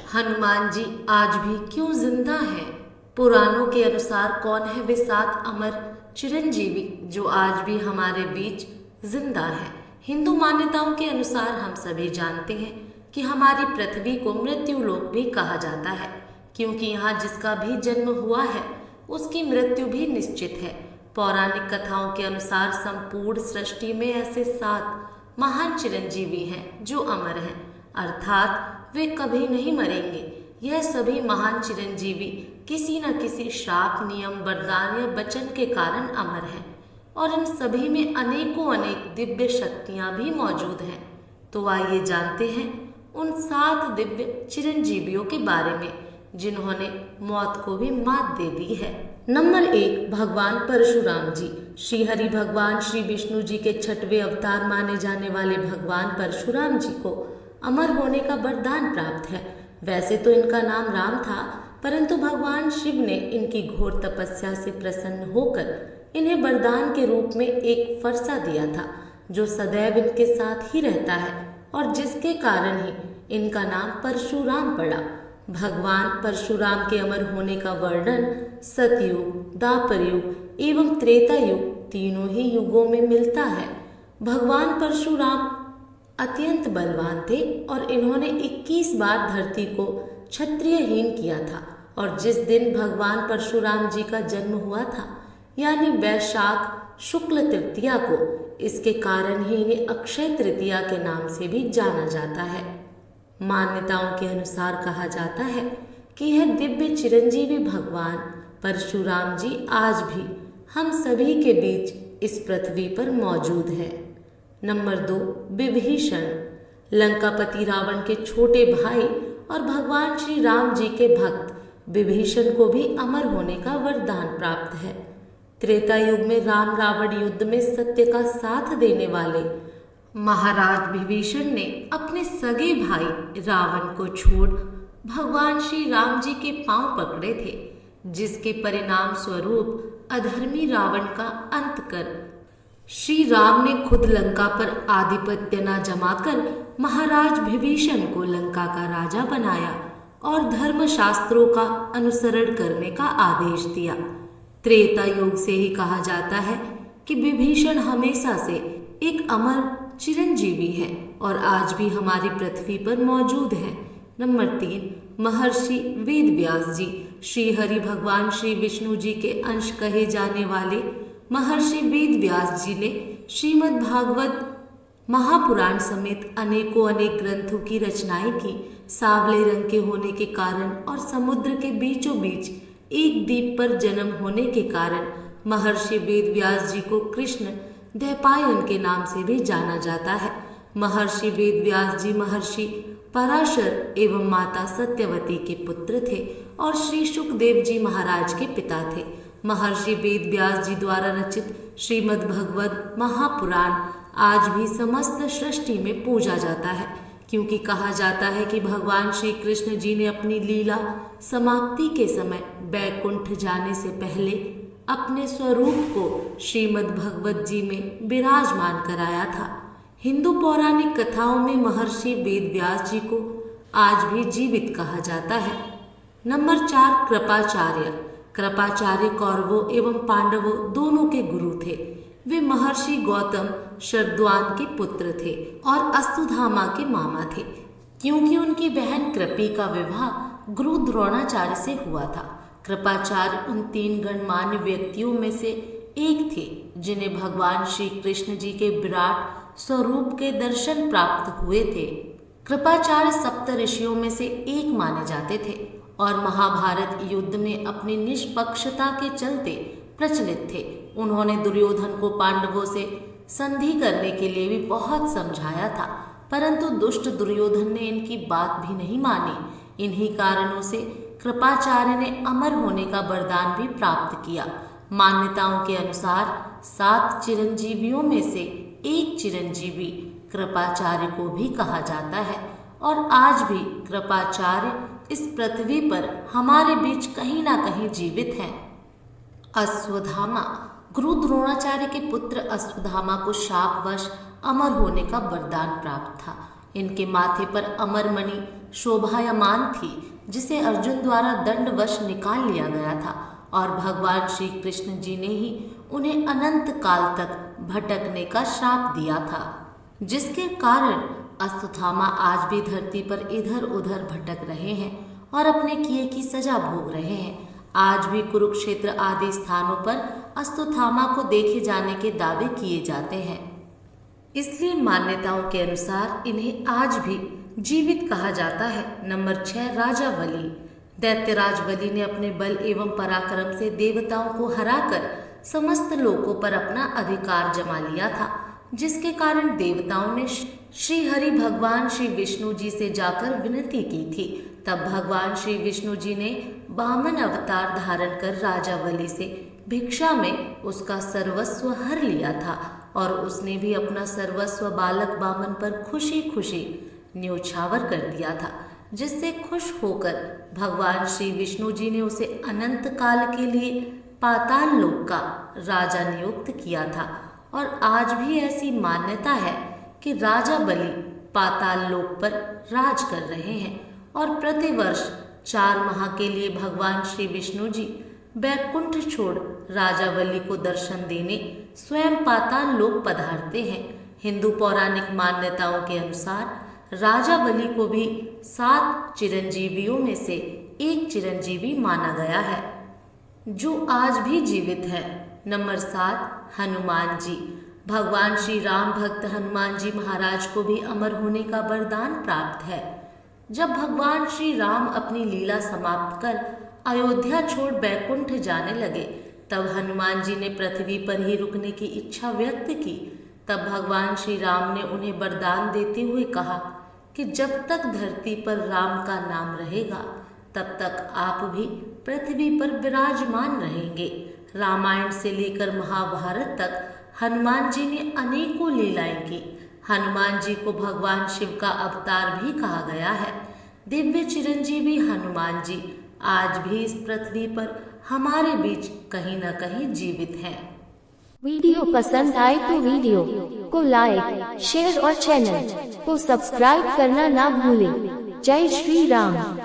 हनुमान जी आज भी क्यों जिंदा हैं? पुराणों के अनुसार कौन है वे सात अमर चिरंजीवी जो आज भी हमारे बीच जिंदा है? हिंदू मान्यताओं के अनुसार हम सभी जानते हैं कि हमारी पृथ्वी को मृत्यु लोक भी कहा जाता है, क्योंकि यहाँ जिसका भी जन्म हुआ है उसकी मृत्यु भी निश्चित है। पौराणिक कथाओं के अनुसार संपूर्ण सृष्टि में ऐसे सात महान चिरंजीवी हैं जो अमर हैं, अर्थात वे कभी नहीं मरेंगे। यह सभी महान चिरंजीवी किसी न किसी श्राप, नियम, वरदान या वचन के कारण अमर हैं और इन सभी में अनेकों अनेक दिव्य शक्तियां भी मौजूद हैं। तो आइए जानते हैं उन सात दिव्य चिरंजीवियों के बारे में जिन्होंने मौत को भी मात दे दी है। नंबर 1, भगवान परशुराम जी। श्री हरि भगवान श्री विष्णु जी के छठवें अवतार माने जाने वाले भगवान परशुराम जी को अमर होने का वरदान प्राप्त है। वैसे तो इनका नाम राम था, परंतु भगवान शिव ने इनकी घोर तपस्या से प्रसन्न होकर इन्हें वरदान के रूप में एक फरसा दिया था जो सदैव इनके साथ ही रहता है और जिसके कारण ही इनका नाम परशुराम पड़ा। भगवान परशुराम के अमर होने का वर्णन सतयुग, द्वापर युग एवं त्रेता युग तीनों ही युगों में मिलता है। भगवान परशुराम अत्यंत बलवान थे और इन्होंने 21 बार धरती को क्षत्रियहीन किया था और जिस दिन भगवान परशुराम जी का जन्म हुआ था यानी वैशाख शुक्ल तृतीया को, इसके कारण ही इन्हें अक्षय तृतीया के नाम से भी जाना जाता है। मान्यताओं के अनुसार कहा जाता है कि यह दिव्य चिरंजीवी भगवान परशुराम जी आज भी हम सभी के बीच इस पृथ्वी पर मौजूद है। नंबर 2, विभीषण। लंकापति रावण के छोटे भाई और भगवान श्री राम जी के भक्त विभीषण को भी अमर होने का वरदान प्राप्त है। त्रेता युग में राम रावण युद्ध में सत्य का साथ देने वाले महाराज विभीषण ने अपने सगे भाई रावण को छोड़ भगवान श्री राम जी के पांव पकड़े थे, जिसके परिणाम स्वरूप अधर्मी रावण का अंत कर श्री राम ने खुद लंका पर आधिपत्य न जमाकर महाराज विभीषण को लंका का राजा बनाया और धर्म शास्त्रों का अनुसरण करने का आदेश दिया। त्रेता युग से ही कहा जाता है कि विभीषण हमेशा से एक अमर चिरंजीवी है और आज भी हमारी पृथ्वी पर मौजूद है। नंबर 3, महर्षि वेद व्यास जी। श्री हरि भगवान श्री विष्णु जी के अंश कहे जाने वाले महर्षि वेद व्यास जी ने श्रीमद् भागवत महापुराण समेत अनेकों अनेक ग्रंथों की रचनाएं की। सांवले रंग के होने के कारण और समुद्र के बीचों बीच एक द्वीप पर जन्म होने के कारण महर्षि वेद व्यास जी को कृष्ण द्वैपायन के नाम से भी जाना जाता है। महर्षि वेद व्यास जी महर्षि पराशर एवं माता सत्यवती के पुत्र थे और श्री सुखदेव जी महाराज के पिता थे। महर्षि वेद व्यास जी द्वारा रचित श्रीमद् भगवत महापुराण आज भी समस्त सृष्टि में पूजा जाता है, क्योंकि कहा जाता है कि भगवान श्री कृष्ण जी ने अपनी लीला समाप्ति के समय बैकुंठ जाने से पहले अपने स्वरूप को श्रीमद् भगवत जी में विराजमान कराया था। हिंदू पौराणिक कथाओं में महर्षि वेद व्यास जी को आज भी जीवित कहा जाता है। नंबर 4, कृपाचार्य। कृपाचार्य कौरवों एवं पांडवों दोनों के गुरु थे। वे महर्षि गौतम शरद्वान के पुत्र थे और अस्तुधामा के मामा थे, क्योंकि उनकी बहन कृपी का विवाह गुरु द्रोणाचार्य से हुआ था। कृपाचार्य उन 3 गणमान्य व्यक्तियों में से एक थे जिन्हें भगवान श्री कृष्ण जी के विराट स्वरूप के दर्शन प्राप्त हुए थे। कृपाचार्य सप्त ऋषियों में से एक माने जाते थे और महाभारत युद्ध में अपनी निष्पक्षता के चलते प्रचलित थे। उन्होंने दुर्योधन को पांडवों से संधि करने के लिए भी बहुत समझाया था, परंतु दुष्ट दुर्योधन ने इनकी बात भी नहीं मानी। इन्हीं कारणों से कृपाचार्य ने अमर होने का वरदान भी प्राप्त किया। मान्यताओं के अनुसार 7 चिरंजीवियों में से एक चिरंजीवी कृपाचार्य को भी कहा जाता है और आज भी कृपाचार्य इस पृथ्वी पर हमारे बीच कहीं ना कहीं जीवित हैं। अश्वत्थामा। गुरु द्रोणाचार्य के पुत्र अश्वत्थामा को शापवश अमर होने का वरदान प्राप्त था। इनके माथे पर अमर मणि शोभायमान थी, जिसे अर्जुन द्वारा दंडवश निकाल लिया गया था और भगवान श्री कृष्ण जी ने ही उन्हें अनंत काल तक भटकने का श्राप दिया था, जिसके कारण अश्वत्थामा आज भी धरती पर इधर उधर भटक रहे हैं और अपने किए की सजा भोग रहे हैं। आज भी कुरुक्षेत्र आदि स्थानों पर अश्वत्थामा को देखे जाने के दावे किए जाते हैं। इसलिए मान्यताओं के अनुसार इन्हें आज भी जीवित कहा जाता है। नंबर 6, राजा बलि। दैत्यराज बलि ने अपने बल एवं पराक्रम से देवताओं को हराकर समस्त लोकों पर अपना अधिकार जमा लिया था, जिसके कारण देवताओं ने श्री हरि भगवान श्री विष्णु जी से जाकर विनती की थी। तब भगवान श्री विष्णु जी ने वामन अवतार धारण कर राजा बलि से भिक्षा में उसका सर्वस्व हर लिया था और उसने भी अपना सर्वस्व बालक वामन पर खुशी खुशी न्योछावर कर दिया था, जिससे खुश होकर भगवान श्री विष्णु जी ने उसे अनंत काल के लिए पाताल लोक का राजा नियुक्त किया था। और आज भी ऐसी मान्यता है कि राजा बलि पाताल लोक पर राज कर रहे हैं और प्रतिवर्ष 4 माह के लिए भगवान श्री विष्णु जी बैकुंठ छोड़ राजा बलि को दर्शन देने स्वयं पाताल लोक पधारते हैं। हिंदू पौराणिक मान्यताओं के अनुसार राजा बलि को भी 7 चिरंजीवियों में से एक चिरंजीवी माना गया है, जो आज भी जीवित है। नंबर 7, हनुमान जी। भगवान श्री राम भक्त हनुमान जी महाराज को भी अमर होने का वरदान प्राप्त है। जब भगवान श्री राम अपनी लीला समाप्त कर अयोध्या छोड़ बैकुंठ जाने लगे, तब हनुमान जी ने पृथ्वी पर ही रुकने की इच्छा व्यक्त की। तब भगवान श्री राम ने उन्हें वरदान देते हुए कहा कि जब तक धरती पर राम का नाम रहेगा, तब तक आप भी पृथ्वी पर विराजमान रहेंगे। रामायण से लेकर महाभारत तक हनुमान जी ने अनेकों लीलाएं की। हनुमान जी को भगवान शिव का अवतार भी कहा गया है। दिव्य चिरंजीवी हनुमान जी आज भी इस पृथ्वी पर हमारे बीच कहीं न कहीं जीवित हैं। वीडियो पसंद आए तो वीडियो को लाइक, शेयर और चैनल को सब्सक्राइब करना ना भूलें। जय श्री राम।